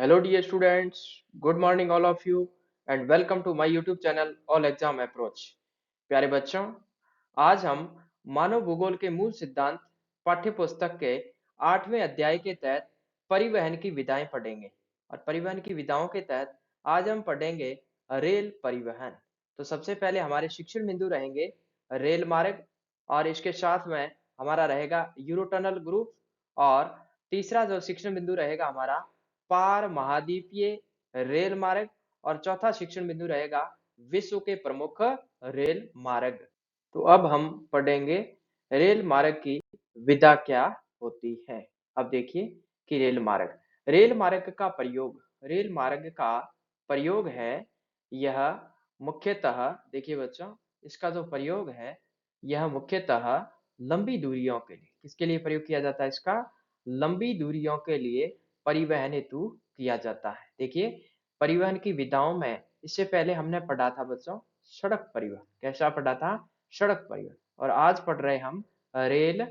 Hello, dear students. Good morning, all of you, and welcome to my YouTube channel All Exam Approach. प्यारे बच्चों, आज हम मानव भूगोल के मूल सिद्धांत पाठ्य पुस्तक के 8वें अध्याय के तहत परिवहन की विधाएं पढ़ेंगे और परिवहन की विधाओं के तहत आज हम पढ़ेंगे रेल परिवहन। तो सबसे पहले हमारे शिक्षण बिंदु रहेंगे रेल मार्ग और इसके साथ में हमारा रहेगा यूरोटनल ग्रुप और तीसरा जो शिक्षण बिंदु रहेगा हमारा पार महाद्वीपीय रेल मार्ग और चौथा शिक्षण बिंदु रहेगा विश्व के प्रमुख रेल मार्ग। तो अब हम पढ़ेंगे रेल मार्ग की विधा क्या होती है। अब देखिए कि रेल मार्ग का प्रयोग, रेल मार्ग का प्रयोग है यह मुख्यतः, देखिए बच्चों, इसका जो प्रयोग है यह मुख्यतः लंबी दूरियों के लिए, किसके लिए प्रयोग किया जाता है, इसका लंबी दूरियों के लिए परिवहन हेतु किया जाता है। देखिए परिवहन की विधाओं में इससे पहले हमने पढ़ा था बच्चों सड़क परिवहन, कैसा पढ़ा था, सड़क परिवहन, और आज पढ़ रहे हम रेल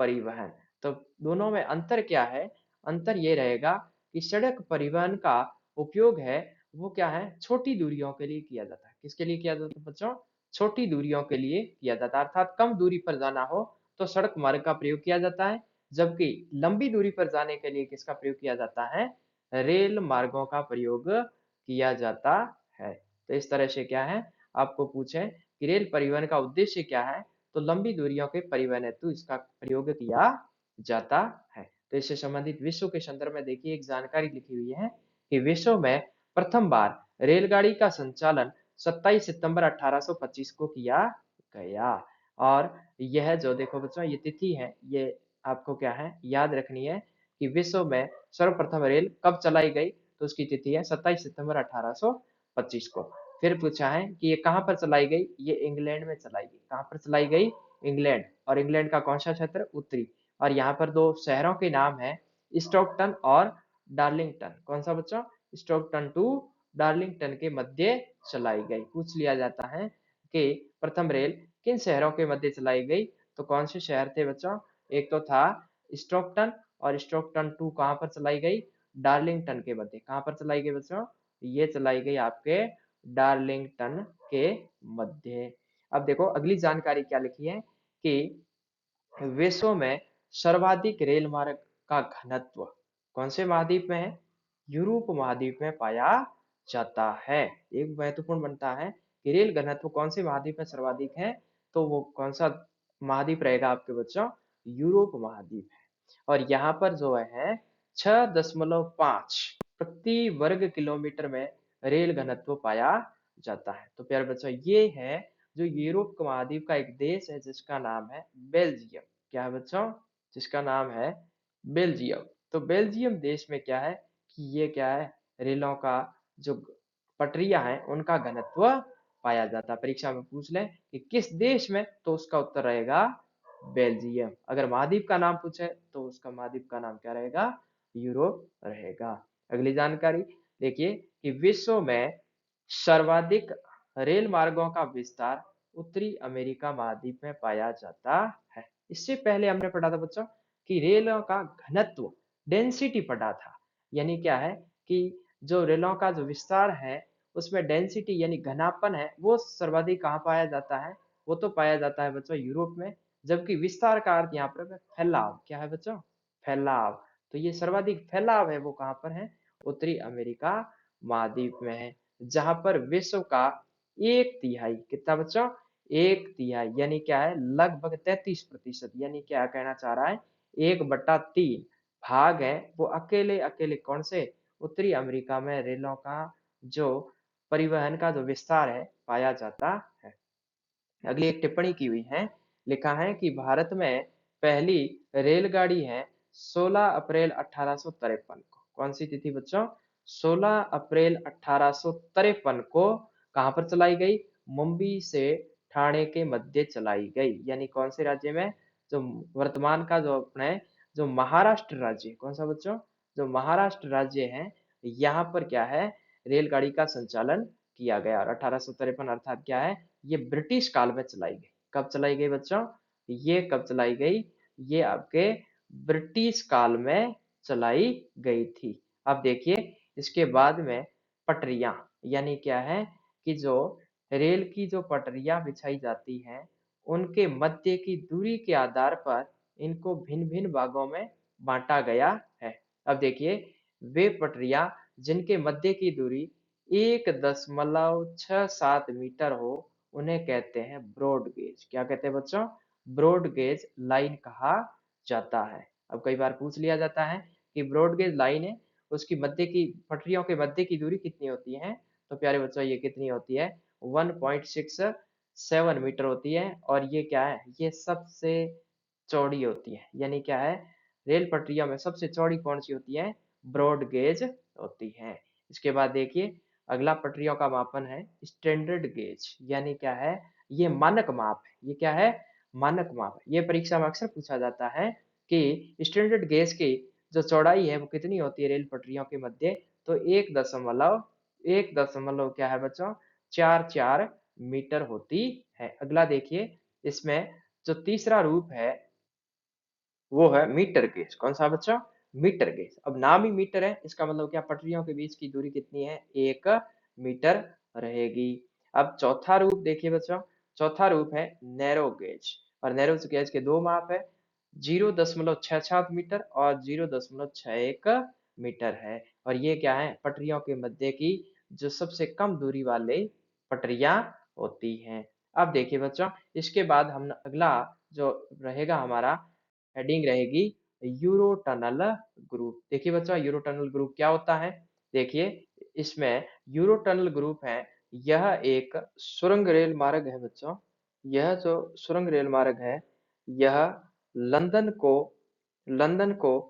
परिवहन। तो दोनों में अंतर क्या है, अंतर ये रहेगा कि सड़क परिवहन का उपयोग है वो क्या है, छोटी दूरियों के लिए किया जाता है। किसके लिए किया जाता है बच्चों, छोटी दूरियों के लिए किया जाता है, अर्थात कम दूरी पर जाना हो तो सड़क मार्ग का प्रयोग किया जाता है, जबकि लंबी दूरी पर जाने के लिए किसका प्रयोग किया जाता है, रेल मार्गों का प्रयोग किया जाता है। तो इस तरह से क्या है, आपको पूछे कि रेल परिवहन का उद्देश्य क्या है, तो लंबी दूरियों के परिवहन हेतु इसका प्रयोग किया जाता है। तो इससे संबंधित विश्व के संदर्भ में देखिए एक जानकारी लिखी हुई है कि विश्व में प्रथम बार रेलगाड़ी का संचालन 27 सितंबर 1825 को किया गया। और यह जो देखो बच्चों ये तिथि है, ये आपको क्या है याद रखनी है कि विश्व में सर्वप्रथम रेल कब चलाई गई, तो उसकी तिथि है 27 सितंबर 1825 को। फिर पूछा है कि ये कहाँ पर चलाई गई, ये इंग्लैंड में चलाई गई। कहाँ पर चलाई गई, इंग्लैंड, और इंग्लैंड का कौन सा क्षेत्र, उत्तरी। और यहाँ पर दो शहरों के नाम है स्टॉकटन और डार्लिंगटन। कौन सा बच्चों, स्टॉकटन टू डार्लिंगटन के मध्य चलाई गई। पूछ लिया जाता है कि प्रथम रेल किन शहरों के मध्य चलाई गई, तो कौन से शहर थे बच्चों, एक तो था स्टॉकटन, और स्टॉकटन टू कहाँ पर चलाई गई, डार्लिंगटन के मध्य। कहाँ पर चलाई गई बच्चों, ये चलाई गई आपके डार्लिंगटन के मध्य। अब देखो अगली जानकारी क्या लिखी है कि विश्व में सर्वाधिक रेल मार्ग का घनत्व कौन से महाद्वीप में है, यूरोप महाद्वीप में पाया जाता है। एक महत्वपूर्ण बनता है कि रेल घनत्व कौन से महाद्वीप में सर्वाधिक है, तो वो कौन सा महाद्वीप रहेगा आपके बच्चों, यूरोप महाद्वीप है। और यहाँ पर जो है 6.5 प्रति वर्ग किलोमीटर में रेल घनत्व पाया जाता है। तो प्यारे बच्चों ये है जो यूरोप महाद्वीप का एक देश है जिसका नाम है बेल्जियम। क्या है बच्चों, जिसका नाम है बेल्जियम। तो बेल्जियम देश में क्या है कि ये क्या है, रेलों का जो पटरियां हैं उनका घनत्व पाया जाता है। परीक्षा में पूछ ले कि किस देश में, तो उसका उत्तर रहेगा बेल्जियम। अगर महाद्वीप का नाम पूछे तो उसका महाद्वीप का नाम क्या रहेगा, यूरोप रहेगा। अगली जानकारी देखिए कि विश्व में सर्वाधिक रेल मार्गों का विस्तार उत्तरी अमेरिका महाद्वीप में पाया जाता है। इससे पहले हमने पढ़ा था बच्चों कि रेलों का घनत्व, डेंसिटी पढ़ा था, यानी क्या है कि जो रेलों का जो विस्तार है उसमें डेंसिटी यानी घनापन है वो सर्वाधिक कहाँ पाया जाता है, वो तो पाया जाता है बच्चों यूरोप में, जबकि विस्तार का अर्थ यहाँ पर फैलाव, क्या है बच्चों, फैलाव। तो ये सर्वाधिक फैलाव है वो कहाँ पर है, उत्तरी अमेरिका महाद्वीप में है, जहां पर विश्व का एक तिहाई, कितना बच्चों, एक तिहाई यानी क्या है लगभग 33%, यानी क्या कहना चाह रहा है 1/3 भाग है वो अकेले अकेले कौन से, उत्तरी अमेरिका में रेलों का जो परिवहन का जो विस्तार है पाया जाता है। अगली एक टिप्पणी की हुई है, लिखा है कि भारत में पहली रेलगाड़ी है 16 अप्रैल 1853 को। कौन सी तिथि बच्चों, 16 अप्रैल 1853 को कहां पर चलाई गई, मुंबई से ठाणे के मध्य चलाई गई। यानी कौन से राज्य में, जो वर्तमान का जो अपने जो महाराष्ट्र राज्य, कौन सा बच्चों, जो महाराष्ट्र राज्य है, यहाँ पर क्या है रेलगाड़ी का संचालन किया गया। और 1853 अर्थात क्या है, ये ब्रिटिश काल में चलाई गई। कब चलाई गई बच्चों, ये कब चलाई गई, ये आपके ब्रिटिश काल में चलाई गई थी। अब देखिए इसके बाद में पटरियां, यानी क्या है कि जो रेल की जो पटरियां बिछाई जाती हैं उनके मध्य की दूरी के आधार पर इनको भिन्न भिन्न भागों में बांटा गया है। अब देखिए, वे पटरियां जिनके मध्य की दूरी 1.67 मीटर हो उन्हें कहते हैं ब्रॉड गेज। क्या कहते हैं बच्चों? ब्रॉड गेज लाइन कहा जाता है। अब कई बार पूछ लिया जाता है कि ब्रॉड गेज लाइन है, उसकी मध्य की पटरियों के मध्य की दूरी कितनी होती है? तो प्यारे बच्चों ये कितनी होती है? 1.67 मीटर होती है। और ये क्या है? ये सबसे चौड़ी होती है। यानी क्या है? रेल पटरियों में सबसे चौड़ी कौन सी होती है? ब्रॉड गेज होती है। इसके बाद देखिए, अगला पटरियों का मापन है स्टैंडर्ड गेज। यानी क्या है? ये मानक माप है। ये क्या है? मानक माप है। ये परीक्षा में अक्सर पूछा जाता है कि स्टैंडर्ड गेज की जो चौड़ाई है वो कितनी होती है रेल पटरियों के मध्य? तो एक दशमलव क्या है बच्चों? 44 मीटर होती है। अगला देखिए, इसमें जो तीसरा रूप है वो है मीटर गेज। कौन सा बच्चा? Metre gauge. अब नाम ही मीटर है, इसका मतलब क्या? पटरियों के बीच की दूरी कितनी है? 1 मीटर रहेगी। अब चौथा रूप देखिए बच्चों, चौथा रूप है नैरो गेज। और नैरो गेज के दो माप है, 0.67 मीटर और 0.61 मीटर है। और ये क्या है? पटरियों के मध्य की जो सबसे कम दूरी वाले पटरियां होती हैं। अब देखिए बच्चों, इसके बाद हम अगला जो रहेगा हमारा हेडिंग रहेगी यूरो टनल ग्रुप। देखिए बच्चों, यूरो टनल ग्रुप क्या होता है? देखिए, इसमें यूरो टनल ग्रुप है, यह एक सुरंग रेल मार्ग है बच्चों। यह जो सुरंग रेल मार्ग है, यह लंदन को लंदन को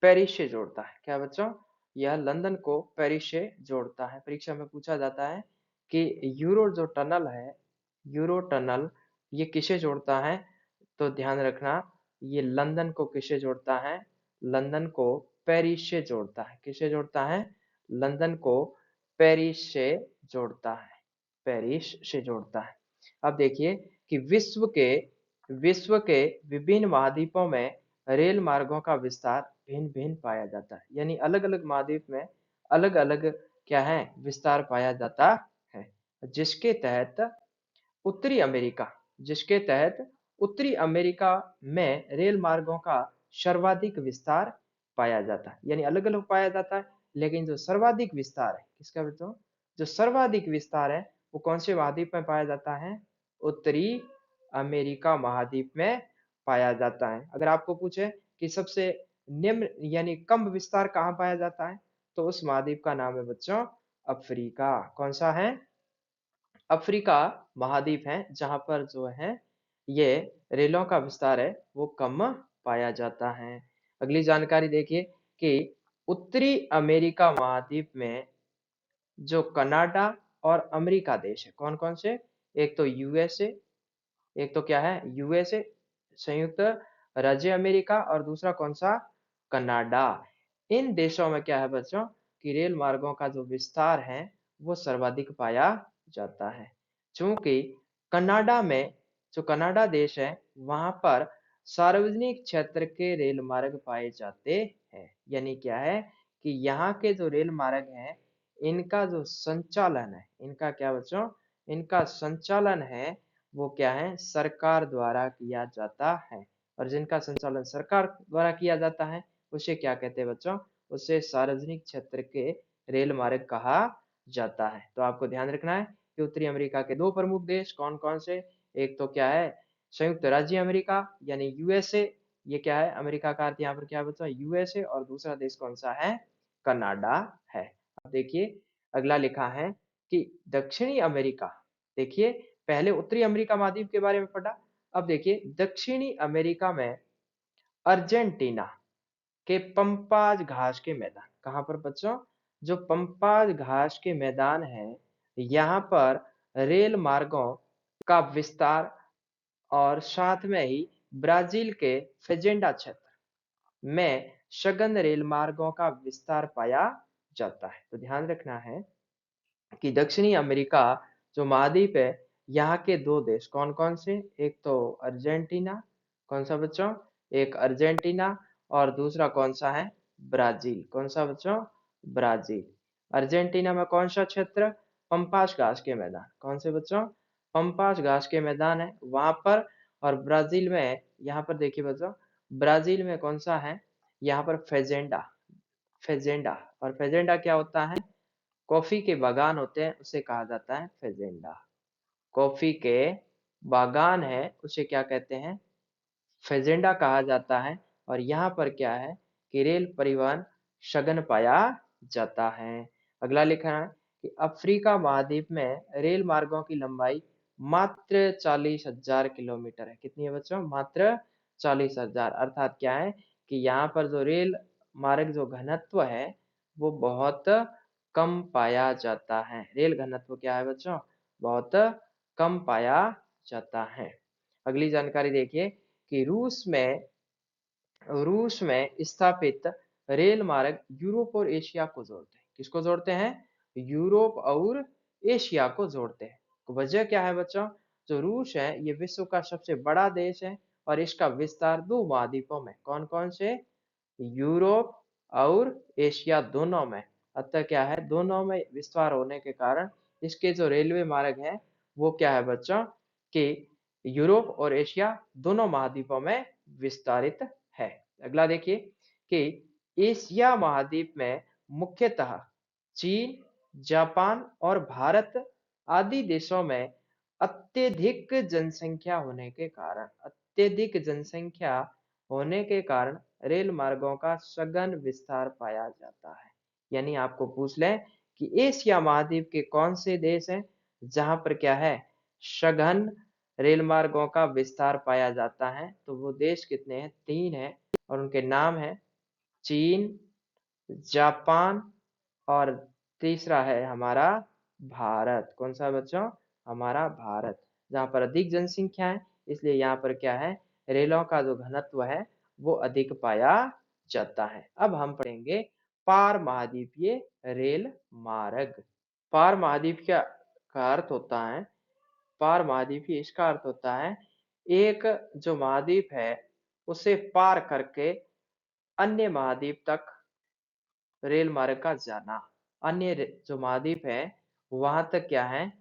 पेरिस से जोड़ता है। क्या बच्चों? यह लंदन को पेरिस से जोड़ता है। परीक्षा में पूछा जाता है कि यूरो जो टनल है, यूरो टनल ये किसे जोड़ता है? तो ध्यान रखना, ये लंदन को किससे जोड़ता है? लंदन को पेरिस से जोड़ता है। किससे जोड़ता है? लंदन को पेरिस से जोड़ता है। पेरिस से जोड़ता है। अब देखिए कि विश्व के विभिन्न महाद्वीपों में रेल मार्गों का विस्तार भिन्न भिन्न पाया जाता है। यानी अलग अलग महाद्वीप में अलग अलग क्या है? विस्तार पाया जाता है। जिसके तहत उत्तरी अमेरिका जिसके तहत उत्तरी अमेरिका में रेल मार्गों का सर्वाधिक विस्तार पाया जाता है। यानी अलग अलग पाया जाता है, लेकिन जो सर्वाधिक विस्तार है किसका बच्चों? जो सर्वाधिक विस्तार है वो कौन से महाद्वीप में पाया जाता है? उत्तरी अमेरिका महाद्वीप में पाया जाता है। अगर आपको पूछे कि सबसे निम्न यानी कम विस्तार कहाँ पाया जाता है, तो उस महाद्वीप का नाम है बच्चों अफ्रीका। कौन सा है? अफ्रीका महाद्वीप है, जहां पर जो है ये रेलों का विस्तार है वो कम पाया जाता है। अगली जानकारी देखिए कि उत्तरी अमेरिका महाद्वीप में जो कनाडा और अमेरिका देश है, कौन कौन से? एक तो यूएसए, एक तो क्या है? यूएसए संयुक्त राज्य अमेरिका, और दूसरा कौन सा? कनाडा। इन देशों में क्या है बच्चों कि रेल मार्गों का जो विस्तार है वो सर्वाधिक पाया जाता है। चूंकि कनाडा में जो कनाडा देश है वहां पर सार्वजनिक क्षेत्र के रेल मार्ग पाए जाते हैं। यानी क्या है कि यहाँ के जो रेल मार्ग हैं इनका जो संचालन है, इनका क्या बच्चों? इनका संचालन है वो क्या है? सरकार द्वारा किया जाता है। और जिनका संचालन सरकार द्वारा किया जाता है उसे क्या कहते हैं बच्चों? उसे सार्वजनिक क्षेत्र के रेल मार्ग कहा जाता है। तो आपको ध्यान रखना है कि उत्तरी अमेरिका के दो प्रमुख देश कौन कौन से? एक तो क्या है? संयुक्त राज्य अमेरिका यानी यूएसए। ये क्या है? अमेरिका का अर्थ यहाँ पर क्या है बच्चों? यूएसए। और दूसरा देश कौन सा है? कनाडा है। अब देखिए, अगला लिखा है कि दक्षिणी अमेरिका। देखिए, पहले उत्तरी अमेरिका महाद्वीप के बारे में पढ़ा, अब देखिए दक्षिणी अमेरिका में अर्जेंटीना के पंपाज घास के मैदान। कहां पर बच्चों? जो पंपाज घास के मैदान है, यहाँ पर रेल मार्गों का विस्तार और साथ में ही ब्राजील के फेजेंडा क्षेत्र में सघन रेल मार्गों का विस्तार पाया जाता है। तो ध्यान रखना है कि दक्षिणी अमेरिका जो महाद्वीप है, यहाँ के दो देश कौन कौन से? एक तो अर्जेंटीना। कौन सा बच्चों? एक अर्जेंटीना। और दूसरा कौन सा है? ब्राजील। कौन सा बच्चों? ब्राजील। अर्जेंटीना में कौन सा क्षेत्र? पंपास घास के मैदान। कौन से बच्चों? पंपास घास के मैदान है वहां पर। और ब्राजील में, यहाँ पर देखिए बच्चों, ब्राजील में कौन सा है? यहाँ पर फेजेंडा। फेजेंडा। और फेजेंडा क्या होता है? कॉफी के बागान होते हैं, उसे कहा जाता है फेजेंडा। कॉफी के बागान है उसे क्या कहते हैं? फेजेंडा कहा जाता है। और यहाँ पर क्या है कि रेल परिवहन सघन पाया जाता है। अगला लिखा है कि अफ्रीका महाद्वीप में रेल मार्गों की लंबाई मात्र 40,000 किलोमीटर है। कितनी है बच्चों? मात्र 40,000। अर्थात क्या है कि यहाँ पर जो रेल मार्ग जो घनत्व है वो बहुत कम पाया जाता है। रेल घनत्व क्या है बच्चों? बहुत कम पाया जाता है। अगली जानकारी देखिए कि रूस में स्थापित रेल मार्ग यूरोप और एशिया को जोड़ते हैं। किसको जोड़ते हैं? यूरोप और एशिया को जोड़ते हैं। तो वजह क्या है बच्चों? जो रूस है ये विश्व का सबसे बड़ा देश है और इसका विस्तार 2 महाद्वीपों में, कौन कौन से? यूरोप और एशिया दोनों में। अतः क्या है, दोनों में विस्तार होने के कारण इसके जो रेलवे मार्ग है वो क्या है बच्चों कि यूरोप और एशिया दोनों महाद्वीपों में विस्तारित है। अगला देखिए कि एशिया महाद्वीप में मुख्यतः चीन, जापान और भारत आदि देशों में अत्यधिक जनसंख्या होने के कारण रेल मार्गों का सघन विस्तार पाया जाता है। यानी आपको पूछ लें कि एशिया महाद्वीप के कौन से देश हैं जहां पर क्या है सघन रेल मार्गों का विस्तार पाया जाता है? तो वो देश कितने हैं? 3 हैं और उनके नाम है चीन, जापान और तीसरा है हमारा भारत। कौन सा बच्चों? हमारा भारत। जहाँ पर अधिक जनसंख्या है इसलिए यहाँ पर क्या है रेलों का जो घनत्व है वो अधिक पाया जाता है। अब हम पढ़ेंगे पार महाद्वीपीय रेल मार्ग। पार महाद्वीप का अर्थ होता है, पार महाद्वीपीय इसका अर्थ होता है एक जो महाद्वीप है उसे पार करके अन्य महाद्वीप तक रेल मार्ग का जाना। जो महाद्वीप है वहां तक क्या है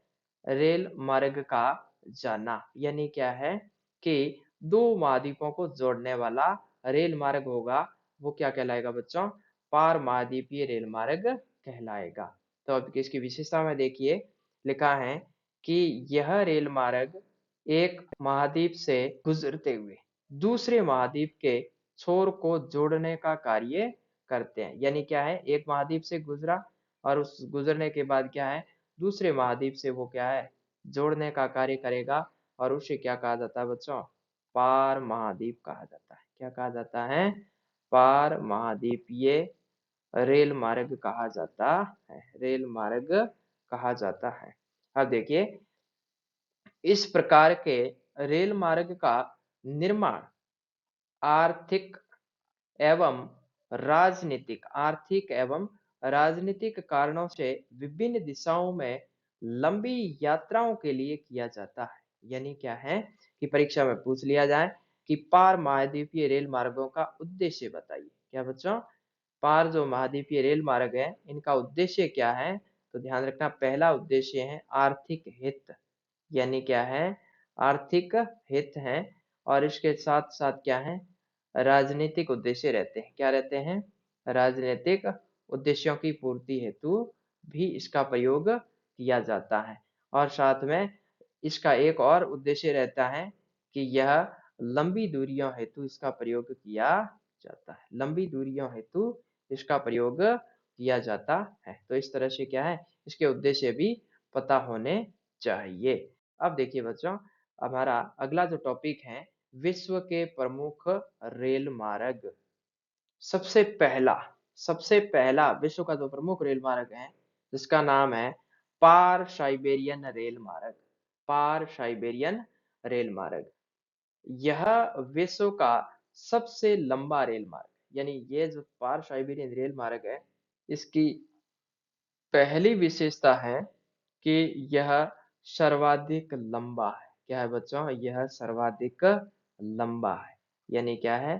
रेल मार्ग का जाना। यानी क्या है कि 2 महाद्वीपों को जोड़ने वाला रेल मार्ग होगा वो क्या कहलाएगा बच्चों? पार महाद्वीपीय रेल मार्ग कहलाएगा। तो अब इसकी विशेषता में देखिए लिखा है कि यह रेल मार्ग एक महाद्वीप से गुजरते हुए दूसरे महाद्वीप के छोर को जोड़ने का कार्य करते हैं। यानी क्या है एक महाद्वीप से गुजरा और उस गुजरने के बाद क्या है दूसरे महाद्वीप से वो क्या है जोड़ने का कार्य करेगा और उसे क्या कहा जाता है बच्चों? पार महाद्वीप कहा जाता है। क्या कहा जाता है? पार महाद्वीपीय रेल मार्ग कहा जाता है। रेल मार्ग कहा जाता है। अब देखिए इस प्रकार के रेल मार्ग का निर्माण आर्थिक एवं आर्थिक एवं राजनीतिक कारणों से विभिन्न दिशाओं में लंबी यात्राओं के लिए किया जाता है। यानी क्या है कि परीक्षा में पूछ लिया जाए कि पार महाद्वीपीय रेल मार्गों का उद्देश्य बताइए। क्या बच्चों? पार जो महाद्वीपीय रेल मार्ग है इनका उद्देश्य क्या है? तो ध्यान रखना पहला उद्देश्य है आर्थिक हित। यानी क्या है आर्थिक हित है। और इसके साथ साथ क्या है राजनीतिक उद्देश्य रहते हैं। क्या रहते हैं? राजनीतिक उद्देश्यों की पूर्ति हेतु भी इसका प्रयोग किया जाता है। और साथ में इसका एक और उद्देश्य रहता है कि यह लंबी दूरियों हेतु इसका प्रयोग किया जाता है। लंबी दूरियों हेतु इसका प्रयोग किया जाता है। तो इस तरह से क्या है इसके उद्देश्य भी पता होने चाहिए। अब देखिए बच्चों हमारा अगला जो टॉपिक है विश्व के प्रमुख रेल मार्ग। सबसे पहला सबसे पहला विश्व का जो प्रमुख रेल मार्ग है जिसका नाम है पार साइबेरियन रेल मार्ग। पार साइबेरियन रेल मार्ग यह विश्व का सबसे लंबा रेल मार्ग। यानी ये जो पार साइबेरियन रेल मार्ग है इसकी पहली विशेषता है कि यह सर्वाधिक लंबा है। क्या है बच्चों? यह सर्वाधिक लंबा है। यानी क्या है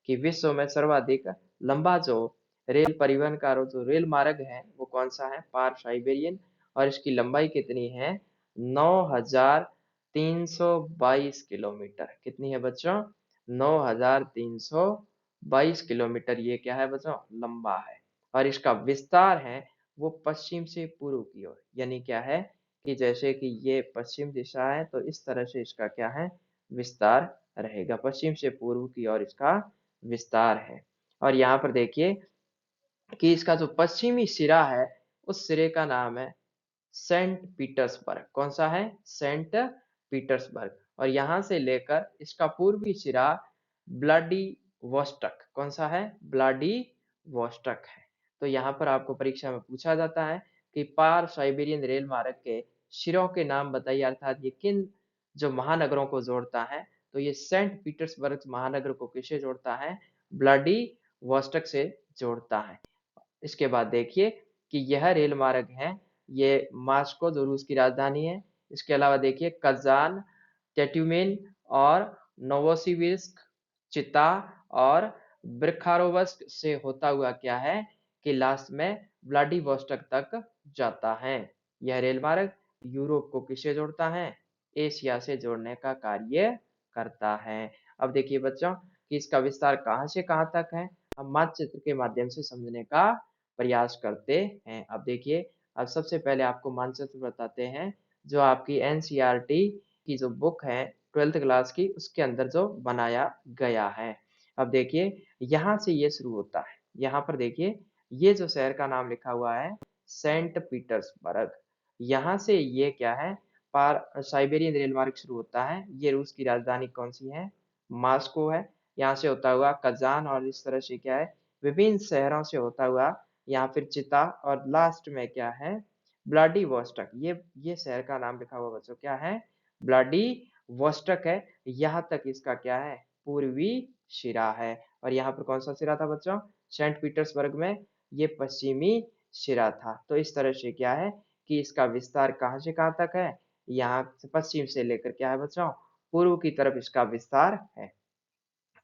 कि विश्व में सर्वाधिक लंबा जो रेल परिवहन का जो रेल मार्ग है वो कौन सा है? पार साइबेरियन। और इसकी लंबाई कितनी है? 9322 किलोमीटर। कितनी है बच्चों? 9322 किलोमीटर ये क्या है बच्चों? लंबा है। और इसका विस्तार है वो पश्चिम से पूर्व की ओर, यानी क्या है कि जैसे कि ये पश्चिम दिशा है तो इस तरह से इसका क्या है? विस्तार रहेगा। पश्चिम से पूर्व की ओर इसका विस्तार है। और यहाँ पर देखिए कि इसका जो पश्चिमी सिरा है उस सिरे का नाम है सेंट पीटर्सबर्ग। कौन सा है? Saint Petersburg. और यहां से लेकर इसका पूर्वी सिरा ब्लाडी वोस्टक। कौन सा है? ब्लाडी वोस्टक है। तो यहाँ पर आपको परीक्षा में पूछा जाता है कि पार साइबेरियन रेल मार्ग के सिरों के नाम बताइए, अर्थात ये किन जो महानगरों को जोड़ता है। तो ये सेंट पीटर्सबर्ग महानगर को किससे जोड़ता है? ब्लाडी वोस्टक से जोड़ता है। इसके बाद देखिए कि यह रेल मार्ग है, ये मास्को जो रूस की राजधानी है। इसके अलावा देखिए कजान, टेट्यूमेन और नोवोसिविर्स्क, चिता और ब्रिखारोवस्क से होता हुआ क्या है कि लास्ट में व्लादिवोस्टोक तक जाता है। यह रेल मार्ग यूरोप को किससे जोड़ता है? एशिया से जोड़ने का कार्य करता है। अब देखिए बच्चों कि इसका विस्तार कहाँ से कहाँ तक है, हम मानचित्र के माध्यम से समझने का प्रयास करते हैं। अब देखिए, अब सबसे पहले आपको मानचित्र बताते हैं जो आपकी एनसीईआरटी की जो बुक है 12th क्लास की, उसके अंदर जो बनाया गया है। अब देखिए यहाँ से ये शुरू होता है। यहाँ पर देखिए ये जो शहर का नाम लिखा हुआ है सेंट पीटर्सबर्ग। यहाँ से ये क्या है? पार साइबेरियन रेल मार्ग शुरू होता है। ये रूस की राजधानी कौन सी है? मास्को है। यहाँ से होता हुआ कजान और इस तरह से क्या है विभिन्न शहरों से होता हुआ यहाँ फिर चिता और लास्ट में क्या है? व्लादिवोस्टोक। ये शहर का नाम लिखा हुआ बच्चों क्या है? व्लादिवोस्टोक है। यहाँ तक इसका क्या है? पूर्वी सिरा है। और यहाँ पर कौन सा सिरा था बच्चों? सेंट पीटर्सबर्ग में ये पश्चिमी सिरा था। तो इस तरह से क्या है कि इसका विस्तार कहाँ से कहाँ तक है? यहाँ से पश्चिम से लेकर क्या है बच्चों? पूर्व की तरफ इसका विस्तार है।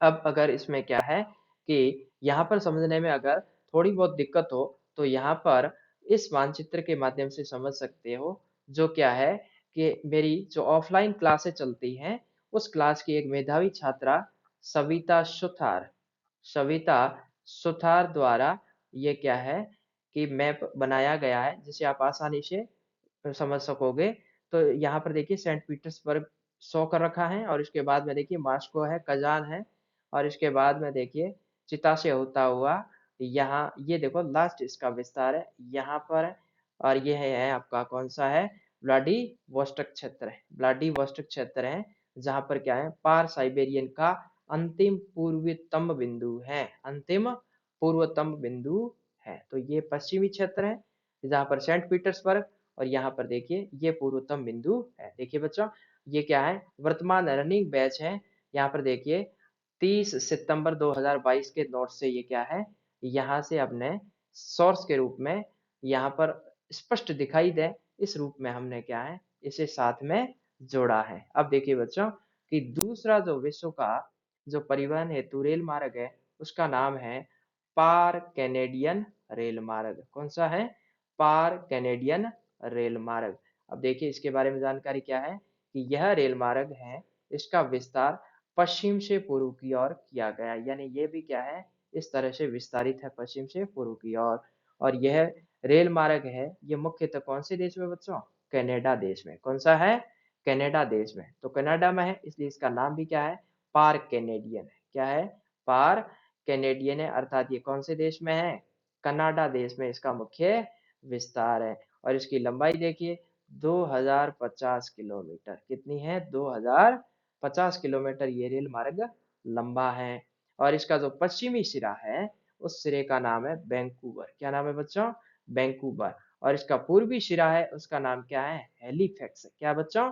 अब अगर इसमें क्या है कि यहाँ पर समझने में अगर थोड़ी बहुत दिक्कत हो तो यहाँ पर इस मानचित्र के माध्यम से समझ सकते हो। जो क्या है कि मेरी जो ऑफलाइन क्लासें चलती हैं उस क्लास की एक मेधावी छात्रा सविता सुथार सविता सुथार द्वारा ये क्या है कि मैप बनाया गया है जिसे आप आसानी से समझ सकोगे। तो यहाँ पर देखिए सेंट पीटर्सबर्ग शो कर रखा है और इसके बाद में देखिए मास्को है, कजान है और इसके बाद में देखिए चिता से होता हुआ यहाँ ये देखो लास्ट इसका विस्तार है यहाँ पर है। और ये है आपका कौन सा है? व्लादिवोस्टोक क्षेत्र है। व्लादिवोस्टोक क्षेत्र है जहाँ पर क्या है पार साइबेरियन का अंतिम पूर्वतम बिंदु है। अंतिम पूर्वतम बिंदु है। तो ये पश्चिमी क्षेत्र है जहाँ पर सेंट पीटर्सबर्ग और यहाँ पर देखिए ये पूर्वतम बिंदु है। देखिए बच्चों ये क्या है? वर्तमान रनिंग बैच है। यहाँ पर देखिए 30 सितंबर 2022 के नोट से ये क्या है? यहाँ से अपने सोर्स के रूप में यहाँ पर स्पष्ट दिखाई दे इस रूप में हमने क्या है इसे साथ में जोड़ा है। अब देखिए बच्चों कि दूसरा जो विश्व का जो परिवहन हेतु रेल मार्ग है उसका नाम है पार कैनेडियन रेल मार्ग। कौन सा है? पार कैनेडियन रेल मार्ग। अब देखिए इसके बारे में जानकारी क्या है कि यह रेल मार्ग है इसका विस्तार पश्चिम से पूर्व की ओर किया गया, यानी ये भी क्या है इस तरह से विस्तारित है पश्चिम से पूर्व की ओर। और यह रेल मार्ग है ये मुख्यतः कौन से देश में बच्चों? कनाडा देश में। कौन सा है? कनाडा देश में। तो कनाडा में है इसलिए इसका नाम भी क्या है? पार कैनेडियन है। क्या है? पार कैनेडियन है, अर्थात ये कौन से देश में है? कनाडा देश में इसका मुख्य विस्तार है। और इसकी लंबाई देखिए 2050 किलोमीटर। कितनी है? 2050 किलोमीटर ये रेल मार्ग लंबा है। और इसका जो पश्चिमी सिरा है उस सिरे का नाम है वैंकूवर। क्या नाम है बच्चों? वैंकूवर। और इसका पूर्वी सिरा है उसका नाम क्या है? हैलिफैक्स है। क्या बच्चों?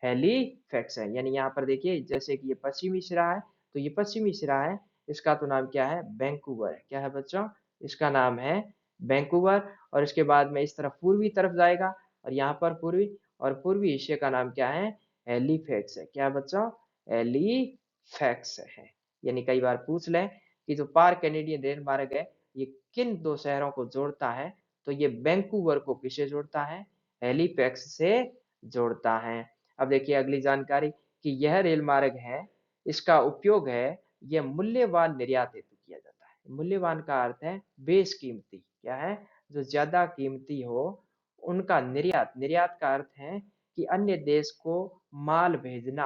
हैलिफैक्स है। यानी यहाँ पर देखिए जैसे कि ये पश्चिमी सिरा है तो ये पश्चिमी सिरा है इसका तो नाम क्या है? वैंकूवर है। क्या है बच्चों? इसका नाम है वैंकूवर। और इसके बाद में इस तरफ पूर्वी तरफ जाएगा और यहाँ पर पूर्वी और पूर्वी एशिया का नाम क्या है? एलिफैक्स है। क्या बच्चों? एलिफैक्स है। यानी कई बार पूछ लें कि जो पार कैनेडियन रेल मार्ग है ये किन दो शहरों को जोड़ता है, तो ये वैंकूवर को किसे जोड़ता है, हैलिफैक्स से जोड़ता है। अब देखिए अगली जानकारी कि यह रेल मार्ग है, इसका उपयोग है, यह मूल्यवान निर्यात हेतु किया जाता है। मूल्यवान का अर्थ है बेशकीमती, क्या है, जो ज्यादा कीमती हो उनका निर्यात। निर्यात का अर्थ है कि अन्य देश को माल भेजना।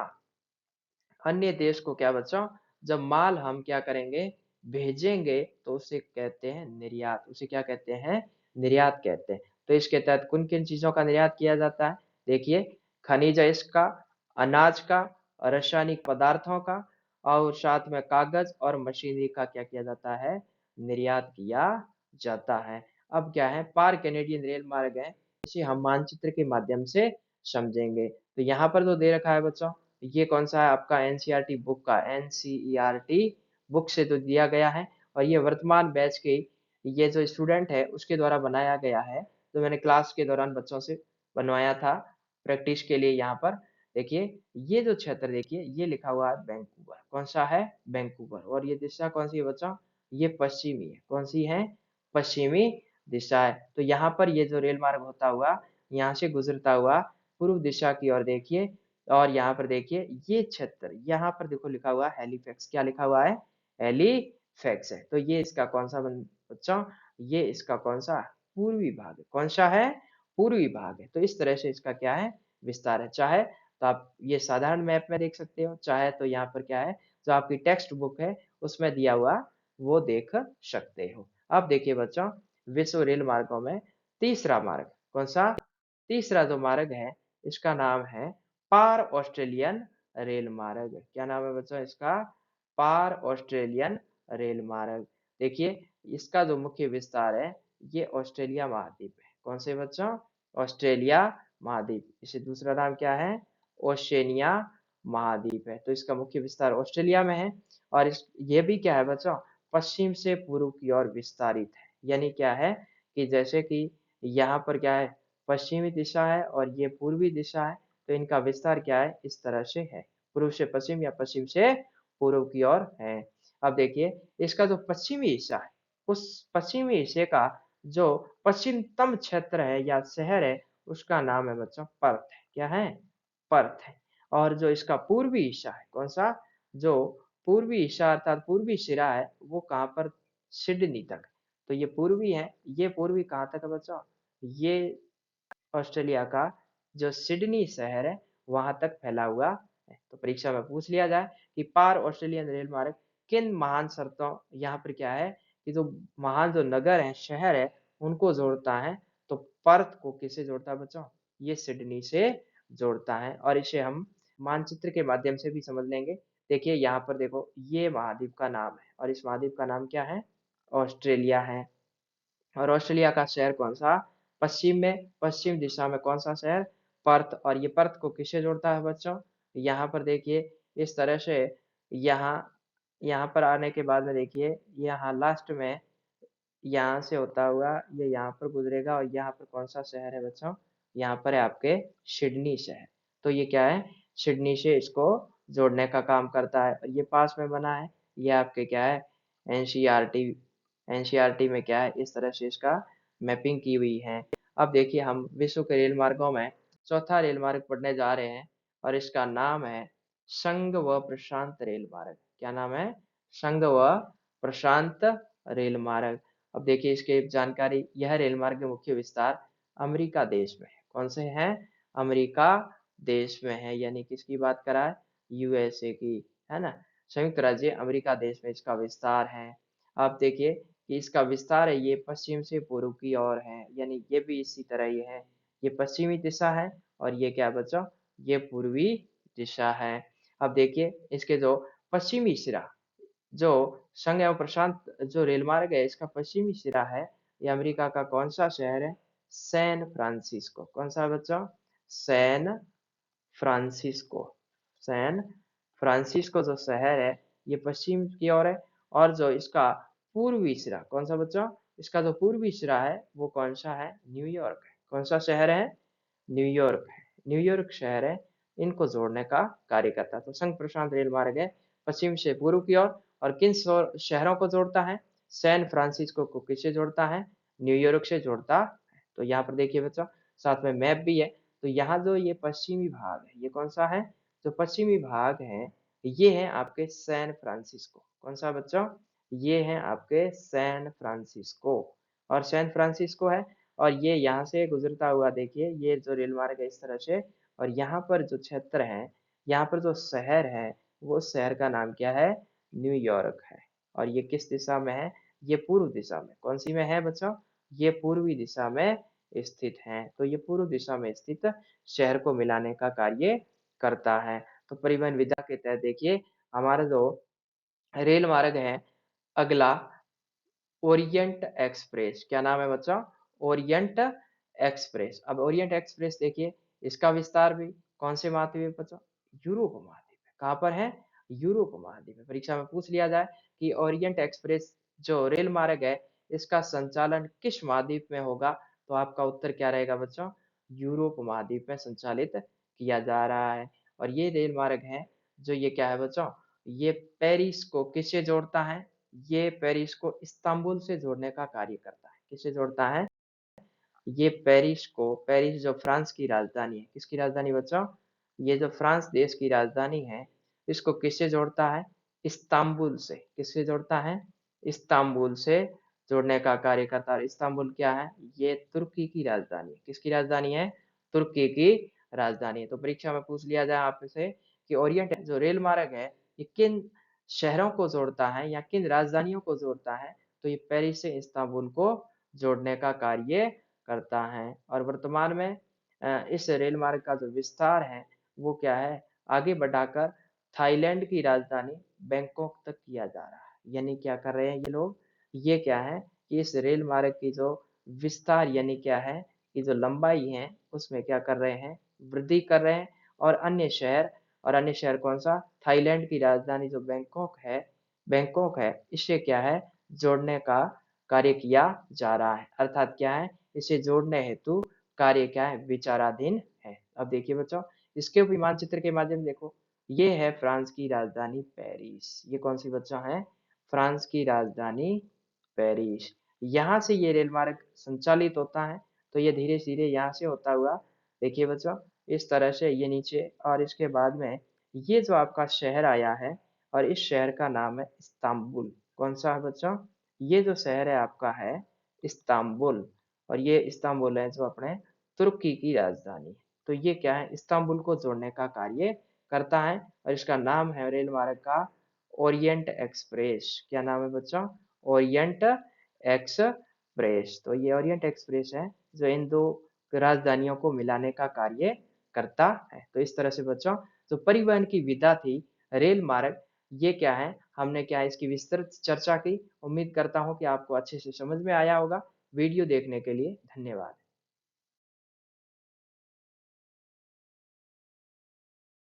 अन्य देश को क्या बच्चों, जब माल हम क्या करेंगे, भेजेंगे, तो उसे कहते हैं निर्यात। उसे क्या कहते हैं, निर्यात कहते हैं। तो इसके तहत किन किन चीजों का निर्यात किया जाता है, देखिए खनिज इसका, अनाज का, रासायनिक पदार्थों का, और साथ में कागज और मशीनरी का क्या किया जाता है, निर्यात किया जाता है। अब क्या है, पार कैनेडियन रेल मार्ग है, इसे हम मानचित्र के माध्यम से समझेंगे। तो यहाँ पर जो दे रखा है बच्चों, ये कौन सा है, आपका एनसीईआरटी बुक का, एनसीईआरटी बुक से तो दिया गया है, और ये वर्तमान बैच के ये जो स्टूडेंट है उसके द्वारा बनाया गया है, जो मैंने क्लास के दौरान बच्चों से बनवाया था प्रैक्टिस के लिए। यहाँ पर देखिए ये जो क्षेत्र देखिए, ये लिखा हुआ है वैंकूवर, कौन सा है, वैंकूवर, और ये दिशा कौन सी है बच्चों, ये पश्चिमी है, कौन सी है, पश्चिमी दिशा है। तो यहाँ पर ये जो रेल मार्ग होता हुआ यहाँ से गुजरता हुआ पूर्व दिशा की ओर देखिए, और यहाँ पर देखिए ये क्षेत्र, यहाँ पर देखो लिखा हुआ है हेलीफैक्स, क्या लिखा हुआ है, हेलीफैक्स है। तो ये इसका कौन सा बच्चों, ये इसका कौन सा पूर्वी भाग है, कौन सा है, पूर्वी भाग है। तो इस तरह से इसका क्या है, विस्तार है। चाहे तो आप ये साधारण मैप में देख सकते हो, चाहे तो यहाँ पर क्या है, जो आपकी टेक्स्ट बुक है उसमें दिया हुआ वो देख सकते हो। अब देखिए बच्चों, विश्व रेल मार्गों में तीसरा मार्ग कौन सा, तीसरा जो मार्ग है इसका नाम है पार ऑस्ट्रेलियन रेल मार्ग। क्या नाम है बच्चों इसका, पार ऑस्ट्रेलियन रेल मार्ग। देखिए इसका जो मुख्य विस्तार है ये ऑस्ट्रेलिया महाद्वीप है, कौन से बच्चों, ऑस्ट्रेलिया महाद्वीप। इसे दूसरा नाम क्या है, ओशनिया महाद्वीप है। तो इसका मुख्य विस्तार ऑस्ट्रेलिया में है, और इस ये भी क्या है बच्चों, पश्चिम से पूर्व की ओर विस्तारित है। यानी क्या है कि जैसे कि यहाँ पर क्या है, पश्चिमी दिशा है और ये पूर्वी दिशा है, तो इनका विस्तार क्या है, इस तरह से है, पूर्व से पश्चिम या पश्चिम से पूर्व की ओर है। अब देखिए इसका जो पश्चिमी हिस्सा है, उस पश्चिमी हिस्से का जो पश्चिमतम क्षेत्र है या शहर है, उसका नाम है बच्चों पर्थ है। क्या है, पर्थ है। और जो इसका पूर्वी हिस्सा है, कौन सा, जो पूर्वी हिस्सा अर्थात पूर्वी सिरा है, वो कहाँ पर, सिडनी तक। तो ये पूर्वी है, ये पूर्वी कहाँ तक है बच्चों, ये ऑस्ट्रेलिया का जो सिडनी शहर है वहां तक फैला हुआ है। तो परीक्षा में पूछ लिया जाए कि पार ऑस्ट्रेलियन रेल मार्ग किन महान शर्तों, यहाँ पर क्या है कि जो महान जो नगर है, शहर है, उनको जोड़ता है। तो पर्थ को किससे जोड़ता है बच्चों, ये सिडनी से जोड़ता है, और इसे हम मानचित्र के माध्यम से भी समझ लेंगे। देखिए यहाँ पर देखो ये महाद्वीप का नाम है, और इस महाद्वीप का नाम क्या है, ऑस्ट्रेलिया है। और ऑस्ट्रेलिया का शहर कौन सा, पश्चिम में, पश्चिम दिशा में कौन सा शहर, पर्थ। और ये पर्थ को किससे जोड़ता है बच्चों, यहाँ पर देखिए इस तरह से, यहाँ यहाँ पर आने के बाद में देखिए यहाँ लास्ट में, यहाँ से होता हुआ ये यहाँ पर गुजरेगा, और यहाँ पर कौन सा शहर है बच्चों, यहाँ पर है आपके सिडनी शहर। तो ये क्या है, सिडनी से इसको जोड़ने का काम करता है, और ये पास में बना है, ये आपके क्या है, एनसीईआरटी, एनसीईआरटी में क्या है, इस तरह से इसका मैपिंग की हुई है। अब देखिए हम विश्व के रेल मार्गों में चौथा रेल मार्ग पढ़ने जा रहे हैं, और इसका नाम है संघ व प्रशांत रेल मार्ग। क्या नाम है, संघ व प्रशांत रेल मार्ग। अब देखिए इसके जानकारी, यह रेल मार्ग के मुख्य विस्तार अमेरिका देश में है, कौन से हैं, अमेरिका देश में है, यानी किसकी बात करा है, यूएसए की, है ना, संयुक्त राज्य अमेरिका देश में इसका विस्तार है। आप देखिए कि इसका विस्तार है, ये पश्चिम से पूर्व की ओर है, यानी ये भी इसी तरह ही है, ये पश्चिमी दिशा है, और ये क्या बच्चों, ये पूर्वी दिशा है। अब देखिए इसके जो पश्चिमी सिरा, जो संघ एवं प्रशांत जो रेल मार्ग है, इसका पश्चिमी सिरा है, ये अमेरिका का कौन सा शहर है, सैन फ्रांसिस्को। कौन सा है बच्चों, सैन फ्रांसिस्को। सैन फ्रांसिस्को जो शहर है ये पश्चिम की ओर है, और जो इसका पूर्वी सिरा कौन सा बच्चों, इसका जो पूर्वी सिरा है वो कौन सा है, न्यूयॉर्क है। कौन सा शहर है, न्यूयॉर्क है, न्यूयॉर्क शहर है, इनको जोड़ने का कार्य करता है। तो संघ प्रशांत रेल मार्ग है, पश्चिम से पूर्व की ओर, और किन शहरों को जोड़ता है, सैन फ्रांसिस्को को किससे जोड़ता है? न्यूयॉर्क से जोड़ता है। तो यहाँ पर देखिए बच्चों, साथ में मैप भी है। तो यहाँ जो ये पश्चिमी भाग है, ये कौन सा है? जो पश्चिमी भाग है, ये है आपके सैन फ्रांसिस्को। कौन सा बच्चों? ये है आपके सैन फ्रांसिस्को। और सैन फ्रांसिस्को है, और ये यहाँ से गुजरता हुआ देखिए, ये जो रेल मार्ग है इस तरह से, और यहाँ पर जो क्षेत्र है, यहाँ पर जो शहर है, वो शहर का नाम क्या है? न्यूयॉर्क है। और ये किस दिशा में है? ये पूर्व दिशा में। कौन सी में है बच्चों? ये पूर्वी दिशा में स्थित है। तो ये पूर्व दिशा में स्थित शहर को मिलाने का कार्य करता है। तो परिवहन विधा के तहत देखिए, हमारा जो रेल मार्ग है अगला, ओरिएंट एक्सप्रेस। क्या नाम है बच्चों? Orient express. अब ओरिएंट एक्सप्रेस देखिए, इसका विस्तार भी कौन से महाद्वीप में बच्चों? यूरोप महाद्वीप में। कहाँ पर है? यूरोप महाद्वीप में। परीक्षा में पूछ लिया जाए कि ओरिएंट एक्सप्रेस जो रेल मार्ग है, इसका संचालन किस महाद्वीप में होगा, तो आपका उत्तर क्या रहेगा बच्चों? यूरोप महाद्वीप में संचालित किया जा रहा है। और ये रेल मार्ग है जो, ये क्या है बच्चों? ये पेरिस को किससे जोड़ता है? ये पेरिस को इस्तांबुल से जोड़ने का कार्य करता है। किससे जोड़ता है? ये पेरिस को, पेरिस जो फ्रांस की राजधानी है, किसकी राजधानी बच्चों? ये जो फ्रांस देश की राजधानी है, इसको किससे जोड़ता है? इस्तांबुल से। किससे जोड़ता है? इस्तांबुल से जोड़ने का कार्य करता है। इस्तांबुल क्या है? ये तुर्की की राजधानी है। किसकी राजधानी है? तुर्की की राजधानी है। तो परीक्षा में पूछ लिया जाए आपसे कि ओरिएंट जो रेल मार्ग है, ये किन शहरों को जोड़ता है या किन राजधानियों को जोड़ता है, तो ये पेरिस से इस्तांबुल को जोड़ने का कार्य करता है। और वर्तमान में इस रेल मार्ग का जो विस्तार है, वो क्या है? आगे बढ़ाकर थाईलैंड की राजधानी बैंकॉक तक किया जा रहा है। यानी क्या कर रहे हैं ये लोग? ये क्या है कि इस रेल मार्ग की जो विस्तार, यानी क्या है कि जो लंबाई है, उसमें क्या कर रहे हैं? वृद्धि कर रहे हैं। और अन्य शहर कौन सा? थाईलैंड की राजधानी जो बैंकॉक है, इससे क्या है? जोड़ने का कार्य किया जा रहा है। अर्थात क्या है? इसे जोड़ने हेतु कार्य क्या है? विचाराधीन है। अब देखिए बच्चों, इसके भी मानचित्र के माध्यम से देखो, ये है फ्रांस की राजधानी पेरिस। ये कौन सी बच्चों है? फ्रांस की राजधानी पेरिस। यहाँ से ये रेल मार्ग संचालित होता है। तो ये धीरे धीरे यहाँ से होता हुआ, देखिए बच्चों, इस तरह से ये नीचे, और इसके बाद में ये जो आपका शहर आया है, और इस शहर का नाम है इस्तांबुल। कौन सा है बच्चों? ये जो शहर है आपका है इस्तांबुल। और ये इस्तांबुल है जो अपने तुर्की की राजधानी है। तो ये क्या है? इस्तांबुल को जोड़ने का कार्य करता है। और इसका नाम है रेल मार्ग का ओरिएंट एक्सप्रेस। क्या नाम है बच्चों? Orient express. तो ये ओरिएंट एक्सप्रेस है जो इन दो राजधानियों को मिलाने का कार्य करता है। तो इस तरह से बच्चों, जो परिवहन की विधा थी रेल मार्ग, ये क्या है? हमने क्या इसकी विस्तृत चर्चा की। उम्मीद करता हूँ कि आपको अच्छे से समझ में आया होगा। वीडियो देखने के लिए धन्यवाद।